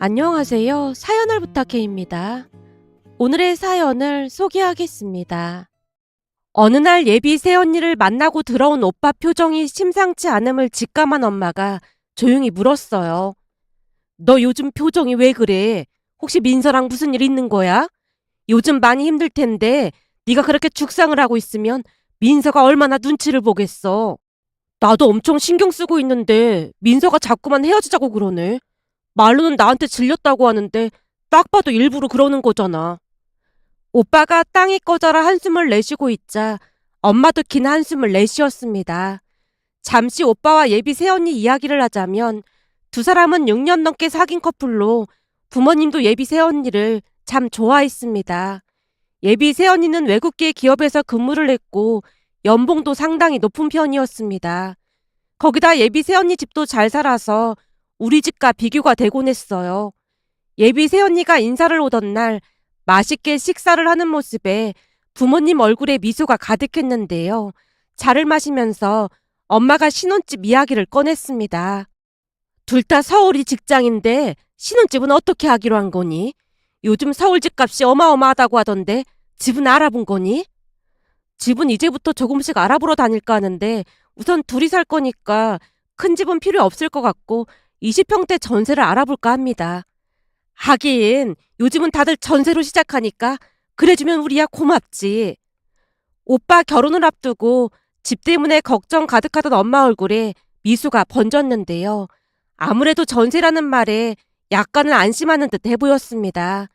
안녕하세요. 사연을 부탁해입니다. 오늘의 사연을 소개하겠습니다. 어느 날 예비 새언니를 만나고 들어온 오빠 표정이 심상치 않음을 직감한 엄마가 조용히 물었어요. 너 요즘 표정이 왜 그래? 혹시 민서랑 무슨 일 있는 거야? 요즘 많이 힘들 텐데 네가 그렇게 죽상을 하고 있으면 민서가 얼마나 눈치를 보겠어. 나도 엄청 신경 쓰고 있는데 민서가 자꾸만 헤어지자고 그러네. 말로는 나한테 질렸다고 하는데 딱 봐도 일부러 그러는 거잖아. 오빠가 땅이 꺼져라 한숨을 내쉬고 있자 엄마도 긴 한숨을 내쉬었습니다. 잠시 오빠와 예비 새언니 이야기를 하자면 두 사람은 6년 넘게 사귄 커플로 부모님도 예비 새언니를 참 좋아했습니다. 예비 새언니는 외국계 기업에서 근무를 했고 연봉도 상당히 높은 편이었습니다. 거기다 예비 새언니 집도 잘 살아서 우리 집과 비교가 되곤 했어요. 예비 새언니가 인사를 오던 날 맛있게 식사를 하는 모습에 부모님 얼굴에 미소가 가득했는데요. 차를 마시면서 엄마가 신혼집 이야기를 꺼냈습니다. 둘 다 서울이 직장인데 신혼집은 어떻게 하기로 한 거니? 요즘 서울 집값이 어마어마하다고 하던데 집은 알아본 거니? 집은 이제부터 조금씩 알아보러 다닐까 하는데 우선 둘이 살 거니까 큰 집은 필요 없을 것 같고 20평대 전세를 알아볼까 합니다. 하긴 요즘은 다들 전세로 시작하니까 그래주면 우리야 고맙지. 오빠 결혼을 앞두고 집 때문에 걱정 가득하던 엄마 얼굴에 미소가 번졌는데요. 아무래도 전세라는 말에 약간은 안심하는 듯해 보였습니다.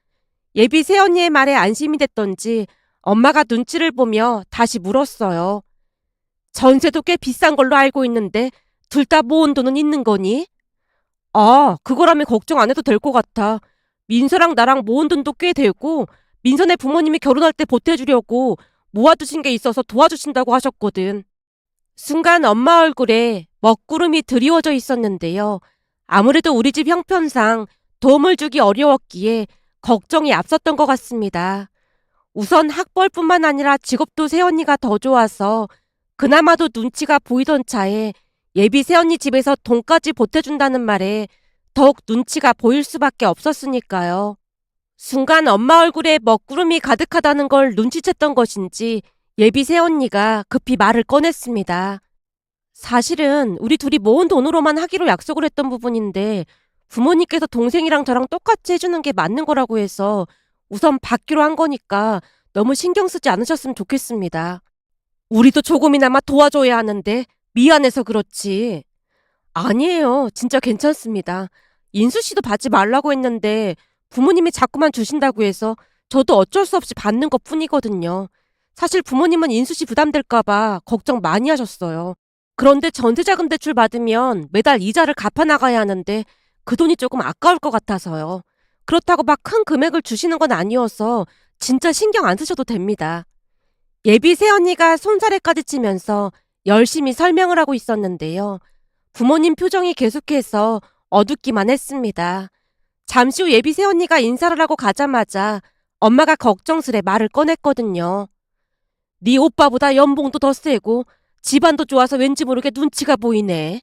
예비 새언니의 말에 안심이 됐던지 엄마가 눈치를 보며 다시 물었어요. 전세도 꽤 비싼 걸로 알고 있는데 둘 다 모은 돈은 있는 거니? 아, 그거라면 걱정 안 해도 될 것 같아. 민서랑 나랑 모은 돈도 꽤 되고 민서네 부모님이 결혼할 때 보태주려고 모아두신 게 있어서 도와주신다고 하셨거든. 순간 엄마 얼굴에 먹구름이 드리워져 있었는데요. 아무래도 우리 집 형편상 도움을 주기 어려웠기에 걱정이 앞섰던 것 같습니다. 우선 학벌뿐만 아니라 직업도 새언니가 더 좋아서 그나마도 눈치가 보이던 차에 예비 새언니 집에서 돈까지 보태준다는 말에 더욱 눈치가 보일 수밖에 없었으니까요. 순간 엄마 얼굴에 먹구름이 가득하다는 걸 눈치챘던 것인지 예비 새언니가 급히 말을 꺼냈습니다. 사실은 우리 둘이 모은 돈으로만 하기로 약속을 했던 부분인데 부모님께서 동생이랑 저랑 똑같이 해주는 게 맞는 거라고 해서 우선 받기로 한 거니까 너무 신경 쓰지 않으셨으면 좋겠습니다. 우리도 조금이나마 도와줘야 하는데 미안해서 그렇지. 아니에요. 진짜 괜찮습니다. 인수 씨도 받지 말라고 했는데 부모님이 자꾸만 주신다고 해서 저도 어쩔 수 없이 받는 것 뿐이거든요. 사실 부모님은 인수 씨 부담될까봐 걱정 많이 하셨어요. 그런데 전세자금 대출 받으면 매달 이자를 갚아 나가야 하는데 그 돈이 조금 아까울 것 같아서요. 그렇다고 막 큰 금액을 주시는 건 아니어서 진짜 신경 안 쓰셔도 됩니다. 예비 새언니가 손사래까지 치면서 열심히 설명을 하고 있었는데요. 부모님 표정이 계속해서 어둡기만 했습니다. 잠시 후 예비 새언니가 인사를 하고 가자마자 엄마가 걱정스레 말을 꺼냈거든요. 네 오빠보다 연봉도 더 세고 집안도 좋아서 왠지 모르게 눈치가 보이네.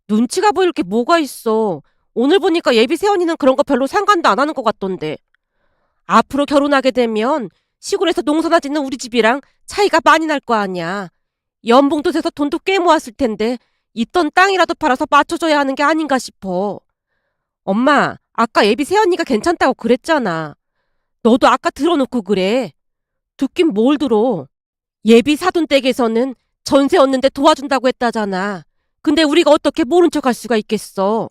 눈치가 보일 게 뭐가 있어. 오늘 보니까 예비 새언니는 그런 거 별로 상관도 안 하는 것 같던데. 앞으로 결혼하게 되면 시골에서 농사나 짓는 우리 집이랑 차이가 많이 날 거 아니야. 연봉도 돼서 돈도 꽤 모았을 텐데 있던 땅이라도 팔아서 맞춰줘야 하는 게 아닌가 싶어. 엄마, 아까 예비 새언니가 괜찮다고 그랬잖아. 너도 아까 들어놓고 그래. 듣긴 뭘 들어. 예비 사돈댁에서는 전세 얻는데 도와준다고 했다잖아. 근데 우리가 어떻게 모른 척할 수가 있겠어.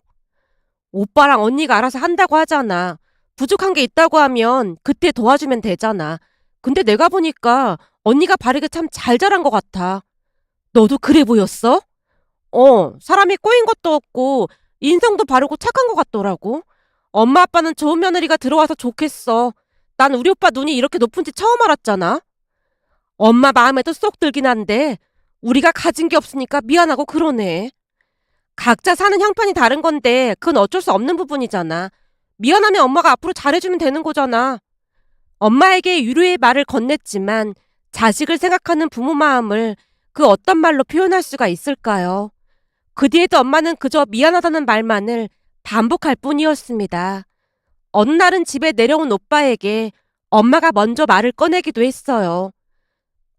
오빠랑 언니가 알아서 한다고 하잖아. 부족한 게 있다고 하면 그때 도와주면 되잖아. 근데 내가 보니까 언니가 바르게 참 잘 자란 것 같아. 너도 그래 보였어? 사람이 꼬인 것도 없고 인성도 바르고 착한 것 같더라고. 엄마 아빠는 좋은 며느리가 들어와서 좋겠어. 난 우리 오빠 눈이 이렇게 높은지 처음 알았잖아. 엄마 마음에도 쏙 들긴 한데 우리가 가진 게 없으니까 미안하고 그러네. 각자 사는 형편이 다른 건데 그건 어쩔 수 없는 부분이잖아. 미안하면 엄마가 앞으로 잘해주면 되는 거잖아. 엄마에게 위로의 말을 건넸지만 자식을 생각하는 부모 마음을 그 어떤 말로 표현할 수가 있을까요? 그 뒤에도 엄마는 그저 미안하다는 말만을 반복할 뿐이었습니다. 어느 날은 집에 내려온 오빠에게 엄마가 먼저 말을 꺼내기도 했어요.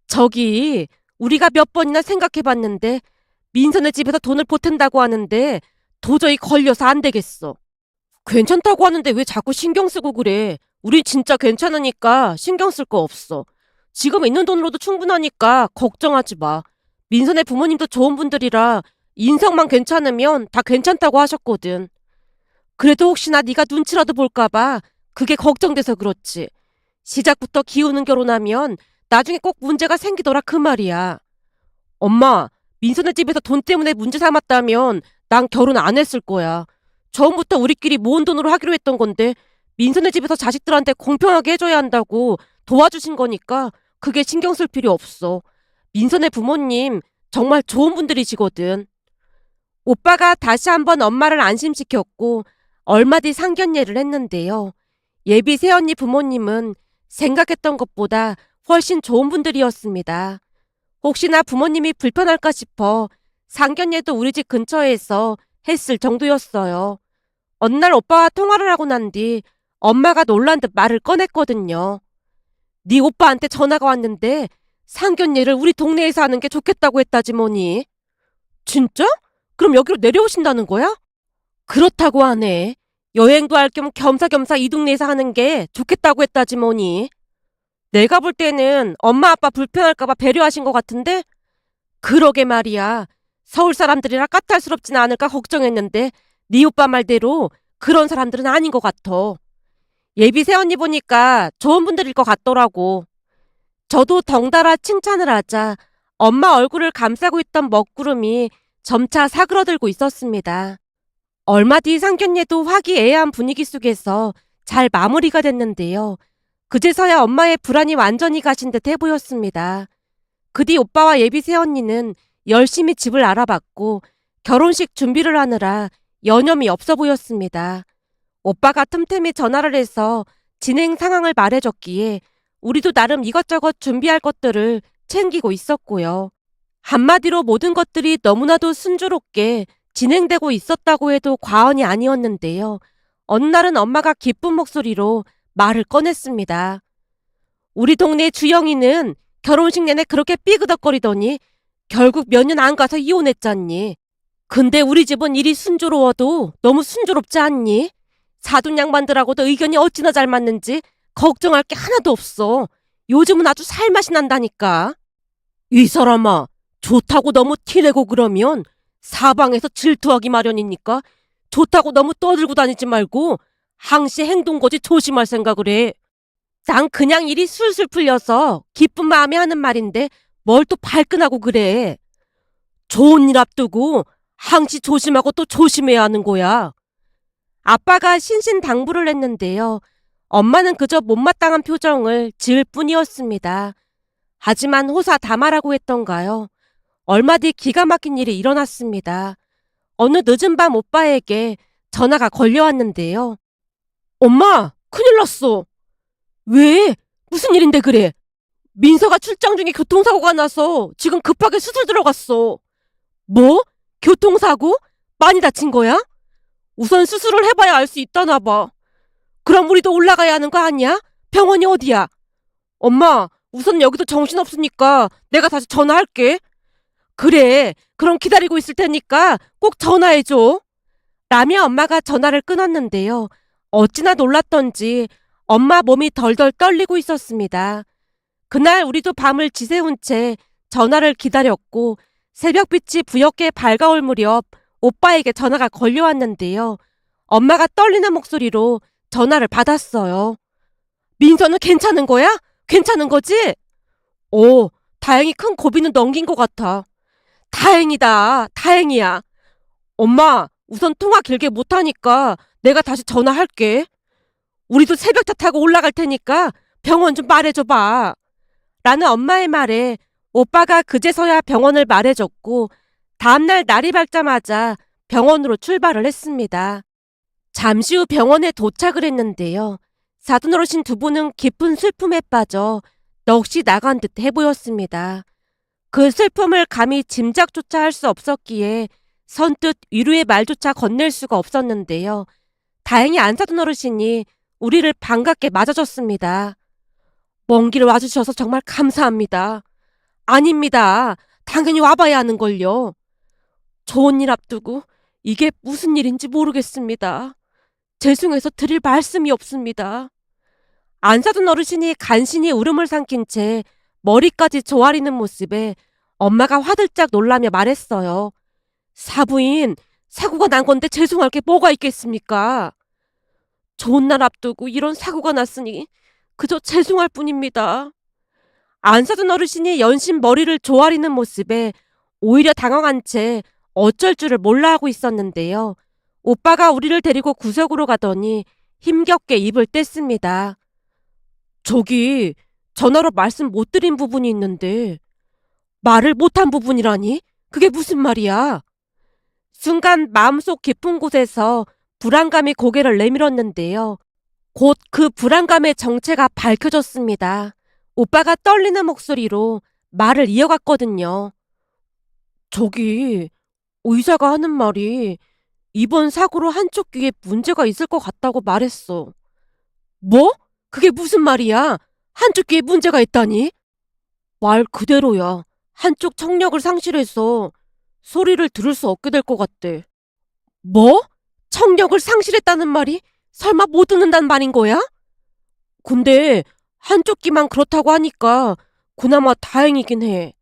저기, 우리가 몇 번이나 생각해봤는데 민선의 집에서 돈을 보탠다고 하는데 도저히 걸려서 안 되겠어. 괜찮다고 하는데 왜 자꾸 신경 쓰고 그래? 우린 진짜 괜찮으니까 신경 쓸 거 없어. 지금 있는 돈으로도 충분하니까 걱정하지 마. 민선의 부모님도 좋은 분들이라 인성만 괜찮으면 다 괜찮다고 하셨거든. 그래도 혹시나 네가 눈치라도 볼까 봐 그게 걱정돼서 그렇지. 시작부터 기우는 결혼하면 나중에 꼭 문제가 생기더라 그 말이야. 엄마, 민선의 집에서 돈 때문에 문제 삼았다면 난 결혼 안 했을 거야. 처음부터 우리끼리 모은 돈으로 하기로 했던 건데 민선의 집에서 자식들한테 공평하게 해줘야 한다고 도와주신 거니까 그게 신경 쓸 필요 없어. 민선의 부모님 정말 좋은 분들이시거든. 오빠가 다시 한번 엄마를 안심시켰고 얼마 뒤 상견례를 했는데요. 예비 새언니 부모님은 생각했던 것보다 훨씬 좋은 분들이었습니다. 혹시나 부모님이 불편할까 싶어 상견례도 우리 집 근처에서 했을 정도였어요. 어느 날 오빠와 통화를 하고 난 뒤 엄마가 놀란 듯 말을 꺼냈거든요. 네 오빠한테 전화가 왔는데 상견례를 우리 동네에서 하는 게 좋겠다고 했다지 뭐니. 진짜? 그럼 여기로 내려오신다는 거야? 그렇다고 하네. 여행도 할 겸 겸사겸사 이 동네에서 하는 게 좋겠다고 했다지 뭐니. 내가 볼 때는 엄마 아빠 불편할까 봐 배려하신 것 같은데? 그러게 말이야. 서울 사람들이라 까탈스럽진 않을까 걱정했는데 네 오빠 말대로 그런 사람들은 아닌 것 같아. 예비 새언니 보니까 좋은 분들일 것 같더라고. 저도 덩달아 칭찬을 하자 엄마 얼굴을 감싸고 있던 먹구름이 점차 사그러들고 있었습니다. 얼마 뒤 상견례도 화기애애한 분위기 속에서 잘 마무리가 됐는데요. 그제서야 엄마의 불안이 완전히 가신 듯 해 보였습니다. 그 뒤 오빠와 예비 새언니는 열심히 집을 알아봤고 결혼식 준비를 하느라 여념이 없어 보였습니다. 오빠가 틈틈이 전화를 해서 진행 상황을 말해줬기에 우리도 나름 이것저것 준비할 것들을 챙기고 있었고요. 한마디로 모든 것들이 너무나도 순조롭게 진행되고 있었다고 해도 과언이 아니었는데요. 어느 날은 엄마가 기쁜 목소리로 말을 꺼냈습니다. 우리 동네 주영이는 결혼식 내내 그렇게 삐그덕거리더니 결국 몇 년 안 가서 이혼했잖니. 근데 우리 집은 일이 순조로워도 너무 순조롭지 않니? 사돈 양반들하고도 의견이 어찌나 잘 맞는지 걱정할 게 하나도 없어. 요즘은 아주 살맛이 난다니까. 이 사람아, 좋다고 너무 티내고 그러면 사방에서 질투하기 마련이니까 좋다고 너무 떠들고 다니지 말고 항시 행동거지 조심할 생각을 해. 난 그냥 일이 술술 풀려서 기쁜 마음에 하는 말인데 뭘 또 발끈하고 그래. 좋은 일 앞두고 항시 조심하고 또 조심해야 하는 거야. 아빠가 신신당부를 했는데요. 엄마는 그저 못마땅한 표정을 지을 뿐이었습니다. 하지만 호사다마라고 했던가요. 얼마 뒤 기가 막힌 일이 일어났습니다. 어느 늦은 밤 오빠에게 전화가 걸려왔는데요. 엄마, 큰일 났어. 왜? 무슨 일인데 그래? 민서가 출장 중에 교통사고가 나서 지금 급하게 수술 들어갔어. 뭐? 교통사고? 많이 다친 거야? 우선 수술을 해봐야 알 수 있다나 봐. 그럼 우리도 올라가야 하는 거 아니야? 병원이 어디야? 엄마, 우선 여기도 정신없으니까 내가 다시 전화할게. 그래, 그럼 기다리고 있을 테니까 꼭 전화해줘. 라며 엄마가 전화를 끊었는데요. 어찌나 놀랐던지 엄마 몸이 덜덜 떨리고 있었습니다. 그날 우리도 밤을 지새운 채 전화를 기다렸고 새벽빛이 부옇게 밝아올 무렵 오빠에게 전화가 걸려왔는데요. 엄마가 떨리는 목소리로 전화를 받았어요. 민서는 괜찮은 거야? 괜찮은 거지? 오, 다행히 큰 고비는 넘긴 것 같아. 다행이다. 다행이야. 엄마, 우선 통화 길게 못하니까 내가 다시 전화할게. 우리도 새벽차 타고 올라갈 테니까 병원 좀 말해줘봐. 라는 엄마의 말에 오빠가 그제서야 병원을 말해줬고 다음날 날이 밝자마자 병원으로 출발을 했습니다. 잠시 후 병원에 도착을 했는데요. 사돈어르신 두 분은 깊은 슬픔에 빠져 넋이 나간 듯 해 보였습니다. 그 슬픔을 감히 짐작조차 할 수 없었기에 선뜻 위로의 말조차 건넬 수가 없었는데요. 다행히 안 사둔 어르신이 우리를 반갑게 맞아줬습니다. 먼 길 와주셔서 정말 감사합니다. 아닙니다. 당연히 와봐야 하는걸요. 좋은 일 앞두고 이게 무슨 일인지 모르겠습니다. 죄송해서 드릴 말씀이 없습니다. 안 사둔 어르신이 간신히 울음을 삼킨 채 머리까지 조아리는 모습에 엄마가 화들짝 놀라며 말했어요. 사부인, 사고가 난 건데 죄송할 게 뭐가 있겠습니까? 좋은 날 앞두고 이런 사고가 났으니 그저 죄송할 뿐입니다. 안 사둔 어르신이 연신 머리를 조아리는 모습에 오히려 당황한 채 어쩔 줄을 몰라 하고 있었는데요. 오빠가 우리를 데리고 구석으로 가더니 힘겹게 입을 뗐습니다. 저기 전화로 말씀 못 드린 부분이 있는데 말을 못한 부분이라니? 그게 무슨 말이야? 순간 마음속 깊은 곳에서 불안감이 고개를 내밀었는데요. 곧 그 불안감의 정체가 밝혀졌습니다. 오빠가 떨리는 목소리로 말을 이어갔거든요. 저기 의사가 하는 말이 이번 사고로 한쪽 귀에 문제가 있을 것 같다고 말했어. 뭐? 그게 무슨 말이야? 한쪽 귀에 문제가 있다니? 말 그대로야. 한쪽 청력을 상실해서 소리를 들을 수 없게 될 것 같대. 뭐? 청력을 상실했다는 말이 설마 못 듣는단 말인 거야? 근데 한쪽 귀만 그렇다고 하니까 그나마 다행이긴 해.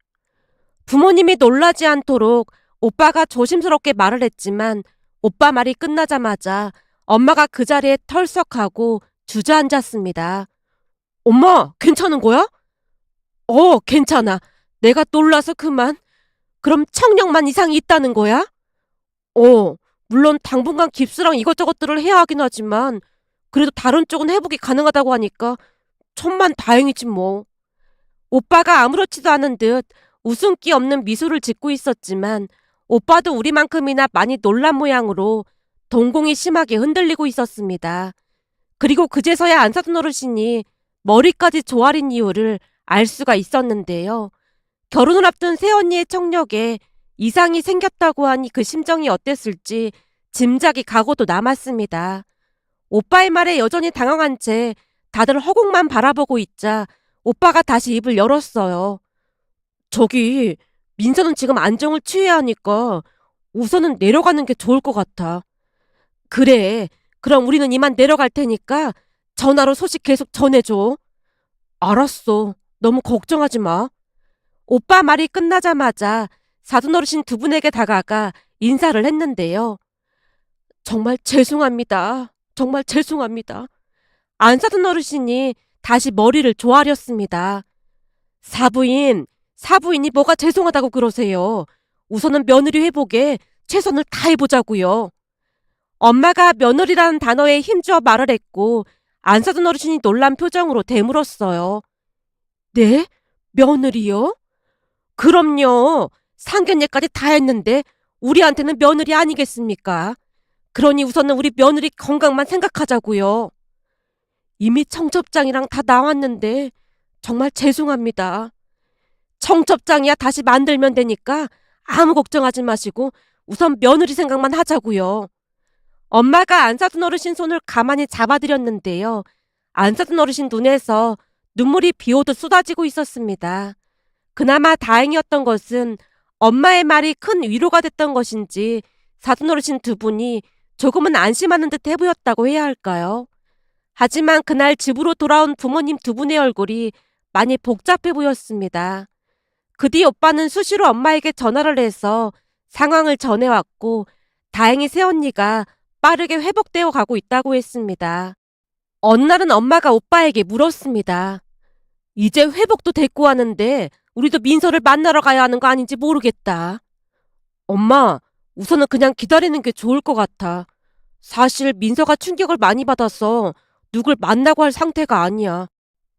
부모님이 놀라지 않도록 오빠가 조심스럽게 말을 했지만 오빠 말이 끝나자마자 엄마가 그 자리에 털썩하고 주저앉았습니다. 엄마, 괜찮은 거야? 괜찮아. 내가 놀라서 그만. 그럼 청력만 이상이 있다는 거야? 물론 당분간 깁스랑 이것저것들을 해야 하긴 하지만 그래도 다른 쪽은 회복이 가능하다고 하니까 천만 다행이지 뭐. 오빠가 아무렇지도 않은 듯 웃음기 없는 미소를 짓고 있었지만 오빠도 우리만큼이나 많이 놀란 모양으로 동공이 심하게 흔들리고 있었습니다. 그리고 그제서야 안 사둔 어르신이 머리까지 조아린 이유를 알 수가 있었는데요. 결혼을 앞둔 새언니의 청력에 이상이 생겼다고 하니 그 심정이 어땠을지 짐작이 가고도 남았습니다. 오빠의 말에 여전히 당황한 채 다들 허공만 바라보고 있자 오빠가 다시 입을 열었어요. 저기 민서는 지금 안정을 취해야 하니까 우선은 내려가는 게 좋을 것 같아. 그래, 그럼 우리는 이만 내려갈 테니까 전화로 소식 계속 전해줘. 알았어. 너무 걱정하지 마. 오빠 말이 끝나자마자 사돈 어르신 두 분에게 다가가 인사를 했는데요. 정말 죄송합니다. 정말 죄송합니다. 안 사돈 어르신이 다시 머리를 조아렸습니다. 사부인이 뭐가 죄송하다고 그러세요. 우선은 며느리 회복에 최선을 다해보자고요. 엄마가 며느리라는 단어에 힘주어 말을 했고 안 사돈 어르신이 놀란 표정으로 되물었어요. 네? 며느리요? 그럼요. 상견례까지 다 했는데 우리한테는 며느리 아니겠습니까? 그러니 우선은 우리 며느리 건강만 생각하자고요. 이미 청첩장이랑 다 나왔는데 정말 죄송합니다. 청첩장이야 다시 만들면 되니까 아무 걱정하지 마시고 우선 며느리 생각만 하자고요. 엄마가 안 사둔 어르신 손을 가만히 잡아드렸는데요. 안 사둔 어르신 눈에서 눈물이 비오듯 쏟아지고 있었습니다. 그나마 다행이었던 것은 엄마의 말이 큰 위로가 됐던 것인지 사돈 어르신 두 분이 조금은 안심하는 듯 해보였다고 해야 할까요? 하지만 그날 집으로 돌아온 부모님 두 분의 얼굴이 많이 복잡해 보였습니다. 그 뒤 오빠는 수시로 엄마에게 전화를 해서 상황을 전해왔고 다행히 새언니가 빠르게 회복되어 가고 있다고 했습니다. 어느 날은 엄마가 오빠에게 물었습니다. 이제 회복도 됐고 하는데 우리도 민서를 만나러 가야 하는 거 아닌지 모르겠다. 엄마, 우선은 그냥 기다리는 게 좋을 것 같아. 사실 민서가 충격을 많이 받아서 누굴 만나고 할 상태가 아니야.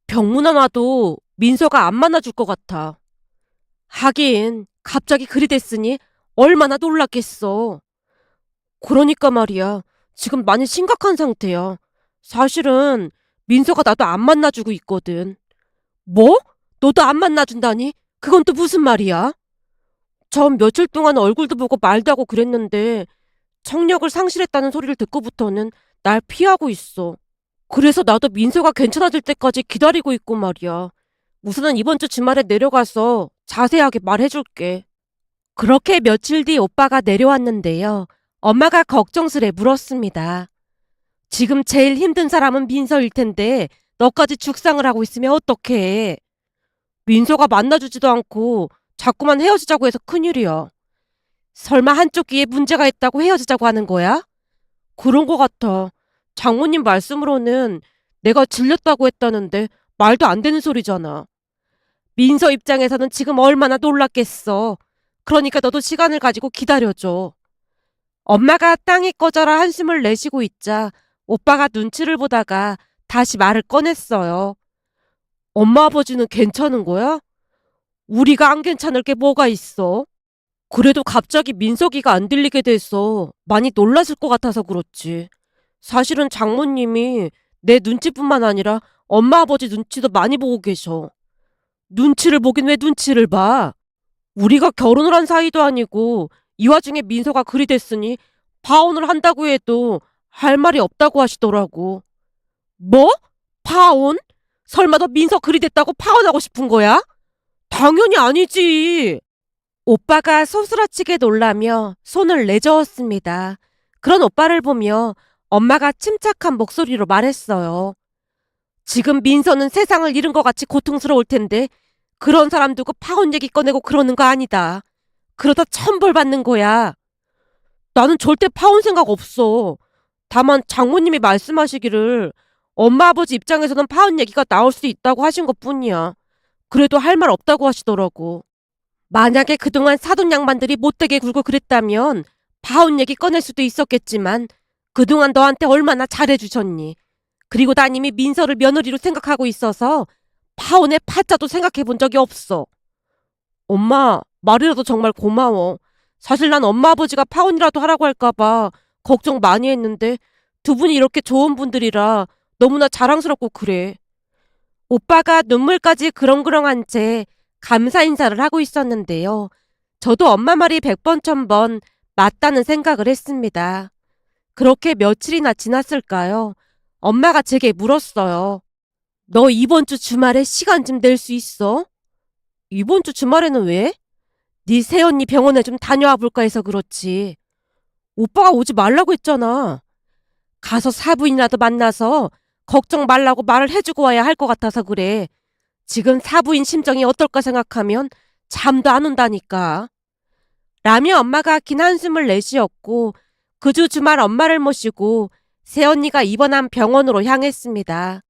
병문안 와도 민서가 안 만나줄 것 같아. 하긴 갑자기 그리 됐으니 얼마나 놀랐겠어. 그러니까 말이야. 지금 많이 심각한 상태야. 사실은 민서가 나도 안 만나주고 있거든. 뭐? 너도 안 만나준다니? 그건 또 무슨 말이야? 전 며칠 동안 얼굴도 보고 말도 하고 그랬는데 청력을 상실했다는 소리를 듣고부터는 날 피하고 있어. 그래서 나도 민서가 괜찮아질 때까지 기다리고 있고 말이야. 우선은 이번 주 주말에 내려가서 자세하게 말해줄게. 그렇게 며칠 뒤 오빠가 내려왔는데요. 엄마가 걱정스레 물었습니다. 지금 제일 힘든 사람은 민서일 텐데 너까지 죽상을 하고 있으면 어떡해. 민서가 만나주지도 않고 자꾸만 헤어지자고 해서 큰일이야. 설마 한쪽 귀에 문제가 있다고 헤어지자고 하는 거야? 그런 거 같아. 장모님 말씀으로는 내가 질렸다고 했다는데 말도 안 되는 소리잖아. 민서 입장에서는 지금 얼마나 놀랐겠어. 그러니까 너도 시간을 가지고 기다려줘. 엄마가 땅이 꺼져라 한숨을 내쉬고 있자 오빠가 눈치를 보다가 다시 말을 꺼냈어요. 엄마 아버지는 괜찮은 거야? 우리가 안 괜찮을 게 뭐가 있어? 그래도 갑자기 민석이가 안 들리게 돼서 많이 놀랐을 것 같아서 그렇지. 사실은 장모님이 내 눈치뿐만 아니라 엄마 아버지 눈치도 많이 보고 계셔. 눈치를 보긴 왜 눈치를 봐? 우리가 결혼을 한 사이도 아니고 이 와중에 민서가 그리 됐으니 파혼을 한다고 해도 할 말이 없다고 하시더라고. 뭐? 파혼? 설마 너 민서 그리 됐다고 파혼하고 싶은 거야? 당연히 아니지. 오빠가 소스라치게 놀라며 손을 내저었습니다. 그런 오빠를 보며 엄마가 침착한 목소리로 말했어요. 지금 민서는 세상을 잃은 것 같이 고통스러울 텐데 그런 사람 두고 파혼 얘기 꺼내고 그러는 거 아니다. 그러다 천벌 받는 거야. 나는 절대 파혼 생각 없어. 다만 장모님이 말씀하시기를 엄마 아버지 입장에서는 파혼 얘기가 나올 수 있다고 하신 것뿐이야. 그래도 할 말 없다고 하시더라고. 만약에 그동안 사돈 양반들이 못되게 굴고 그랬다면 파혼 얘기 꺼낼 수도 있었겠지만 그동안 너한테 얼마나 잘해주셨니. 그리고 난 이미 민서를 며느리로 생각하고 있어서 파혼의 파자도 생각해 본 적이 없어. 엄마, 말이라도 정말 고마워. 사실 난 엄마 아버지가 파혼이라도 하라고 할까봐 걱정 많이 했는데 두 분이 이렇게 좋은 분들이라 너무나 자랑스럽고 그래. 오빠가 눈물까지 그렁그렁한 채 감사 인사를 하고 있었는데요. 저도 엄마 말이 100번 1000번 맞다는 생각을 했습니다. 그렇게 며칠이나 지났을까요? 엄마가 제게 물었어요. 너 이번 주 주말에 시간 좀 낼 수 있어? 이번 주 주말에는 왜? 네 새언니 병원에 좀 다녀와 볼까 해서 그렇지. 오빠가 오지 말라고 했잖아. 가서 사부인이라도 만나서 걱정 말라고 말을 해주고 와야 할 것 같아서 그래. 지금 사부인 심정이 어떨까 생각하면 잠도 안 온다니까. 라며 엄마가 긴 한숨을 내쉬었고 그 주 주말 엄마를 모시고 새언니가 입원한 병원으로 향했습니다.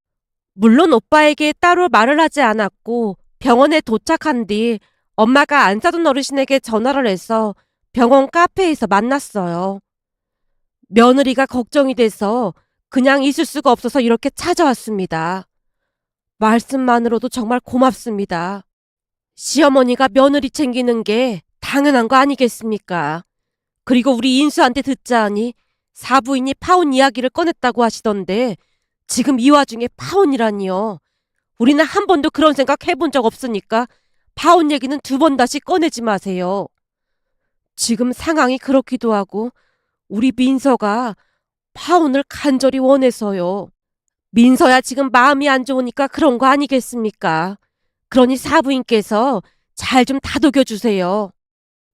물론 오빠에게 따로 말을 하지 않았고 병원에 도착한 뒤 엄마가 안사돈 어르신에게 전화를 해서 병원 카페에서 만났어요. 며느리가 걱정이 돼서 그냥 있을 수가 없어서 이렇게 찾아왔습니다. 말씀만으로도 정말 고맙습니다. 시어머니가 며느리 챙기는 게 당연한 거 아니겠습니까? 그리고 우리 인수한테 듣자하니 사부인이 파혼 이야기를 꺼냈다고 하시던데 지금 이 와중에 파혼이라니요. 우리는 한 번도 그런 생각 해본 적 없으니까 파혼 얘기는 두 번 다시 꺼내지 마세요. 지금 상황이 그렇기도 하고 우리 민서가 파혼을 간절히 원해서요. 민서야 지금 마음이 안 좋으니까 그런 거 아니겠습니까? 그러니 사부인께서 잘 좀 다독여 주세요.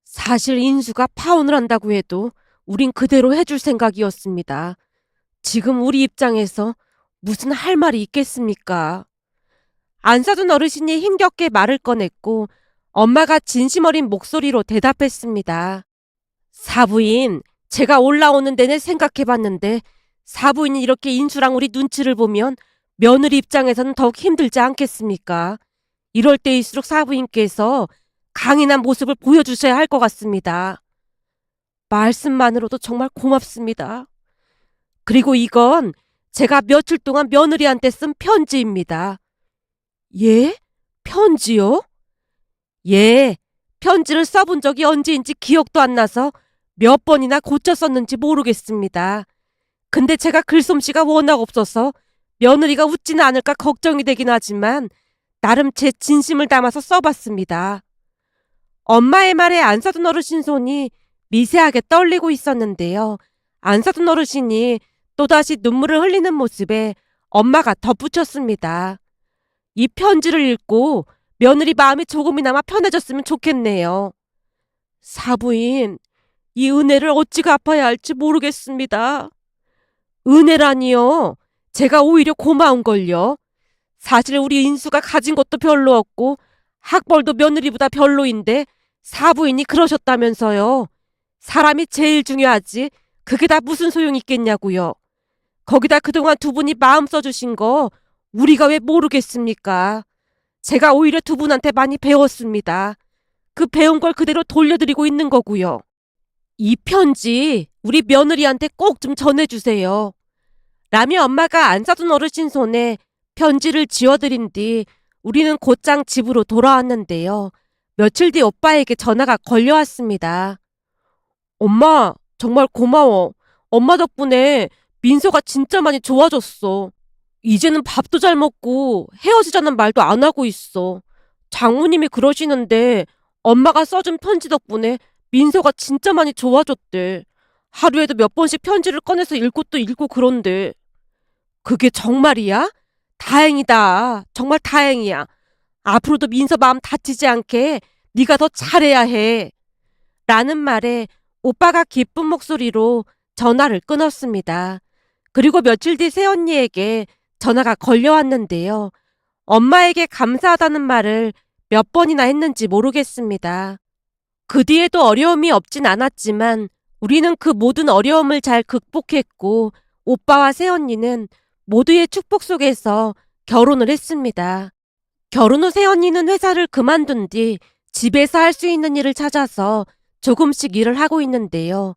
사실 인수가 파혼을 한다고 해도 우린 그대로 해줄 생각이었습니다. 지금 우리 입장에서 무슨 할 말이 있겠습니까? 안사돈 어르신이 힘겹게 말을 꺼냈고 엄마가 진심 어린 목소리로 대답했습니다. 사부인, 제가 올라오는 내내 생각해봤는데 사부인이 이렇게 인수랑 우리 눈치를 보면 며느리 입장에서는 더욱 힘들지 않겠습니까? 이럴 때일수록 사부인께서 강인한 모습을 보여주셔야 할 것 같습니다. 말씀만으로도 정말 고맙습니다. 그리고 이건 제가 며칠 동안 며느리한테 쓴 편지입니다. 예? 편지요? 예, 편지를 써본 적이 언제인지 기억도 안 나서 몇 번이나 고쳐 썼는지 모르겠습니다. 근데 제가 글솜씨가 워낙 없어서 며느리가 웃지는 않을까 걱정이 되긴 하지만 나름 제 진심을 담아서 써봤습니다. 엄마의 말에 안 사둔 어르신 손이 미세하게 떨리고 있었는데요. 안 사둔 어르신이 또다시 눈물을 흘리는 모습에 엄마가 덧붙였습니다. 이 편지를 읽고 며느리 마음이 조금이나마 편해졌으면 좋겠네요. 사부인, 이 은혜를 어찌 갚아야 할지 모르겠습니다. 은혜라니요. 제가 오히려 고마운걸요. 사실 우리 인수가 가진 것도 별로 없고 학벌도 며느리보다 별로인데 사부인이 그러셨다면서요. 사람이 제일 중요하지. 그게 다 무슨 소용 있겠냐고요. 거기다 그동안 두 분이 마음 써주신 거 우리가 왜 모르겠습니까? 제가 오히려 두 분한테 많이 배웠습니다. 그 배운 걸 그대로 돌려드리고 있는 거고요. 이 편지 우리 며느리한테 꼭 좀 전해주세요. 라며 엄마가 안 사둔 어르신 손에 편지를 지어드린 뒤 우리는 곧장 집으로 돌아왔는데요. 며칠 뒤 오빠에게 전화가 걸려왔습니다. 엄마, 정말 고마워. 엄마 덕분에 민서가 진짜 많이 좋아졌어. 이제는 밥도 잘 먹고 헤어지자는 말도 안 하고 있어. 장모님이 그러시는데 엄마가 써준 편지 덕분에 민서가 진짜 많이 좋아졌대. 하루에도 몇 번씩 편지를 꺼내서 읽고 또 읽고 그런데. 그게 정말이야? 다행이다. 정말 다행이야. 앞으로도 민서 마음 다치지 않게 네가 더 잘해야 해. 라는 말에 오빠가 기쁜 목소리로 전화를 끊었습니다. 그리고 며칠 뒤 새언니에게 전화가 걸려왔는데요. 엄마에게 감사하다는 말을 몇 번이나 했는지 모르겠습니다. 그 뒤에도 어려움이 없진 않았지만 우리는 그 모든 어려움을 잘 극복했고 오빠와 새언니는 모두의 축복 속에서 결혼을 했습니다. 결혼 후 새언니는 회사를 그만둔 뒤 집에서 할 수 있는 일을 찾아서 조금씩 일을 하고 있는데요.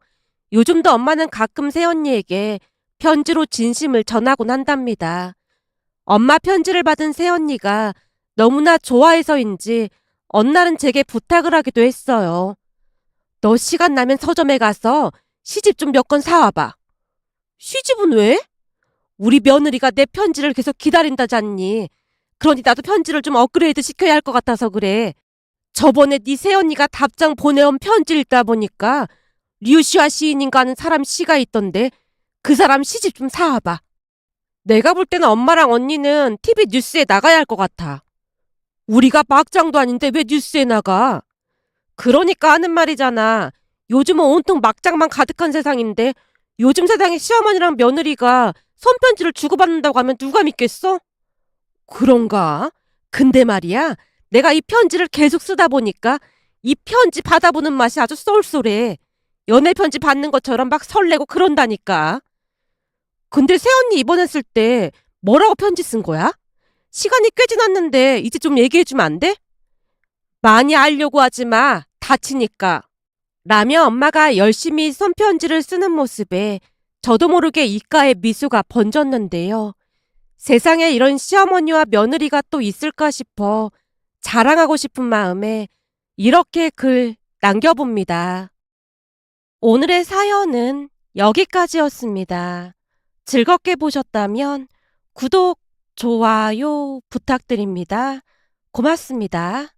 요즘도 엄마는 가끔 새언니에게 편지로 진심을 전하곤 한답니다. 엄마 편지를 받은 새언니가 너무나 좋아해서인지 어느 날은 제게 부탁을 하기도 했어요. 너 시간 나면 서점에 가서 시집 좀 몇 권 사와봐. 시집은 왜? 우리 며느리가 내 편지를 계속 기다린다잖니. 그러니 나도 편지를 좀 업그레이드 시켜야 할 것 같아서 그래. 저번에 네 새언니가 답장 보내온 편지 읽다 보니까 류시아 시인인가 하는 사람 시가 있던데 그 사람 시집 좀 사와봐. 내가 볼 때는 엄마랑 언니는 TV 뉴스에 나가야 할 것 같아. 우리가 막장도 아닌데 왜 뉴스에 나가? 그러니까 하는 말이잖아. 요즘은 온통 막장만 가득한 세상인데 요즘 세상에 시어머니랑 며느리가 손편지를 주고받는다고 하면 누가 믿겠어? 그런가? 근데 말이야, 내가 이 편지를 계속 쓰다 보니까 이 편지 받아보는 맛이 아주 쏠쏠해. 연애 편지 받는 것처럼 막 설레고 그런다니까. 근데 새언니 입원했을 때 뭐라고 편지 쓴 거야? 시간이 꽤 지났는데 이제 좀 얘기해주면 안 돼? 많이 알려고 하지 마. 다치니까. 라며 엄마가 열심히 손편지를 쓰는 모습에 저도 모르게 입가에 미소가 번졌는데요. 세상에 이런 시어머니와 며느리가 또 있을까 싶어 자랑하고 싶은 마음에 이렇게 글 남겨봅니다. 오늘의 사연은 여기까지였습니다. 즐겁게 보셨다면 구독, 좋아요 부탁드립니다. 고맙습니다.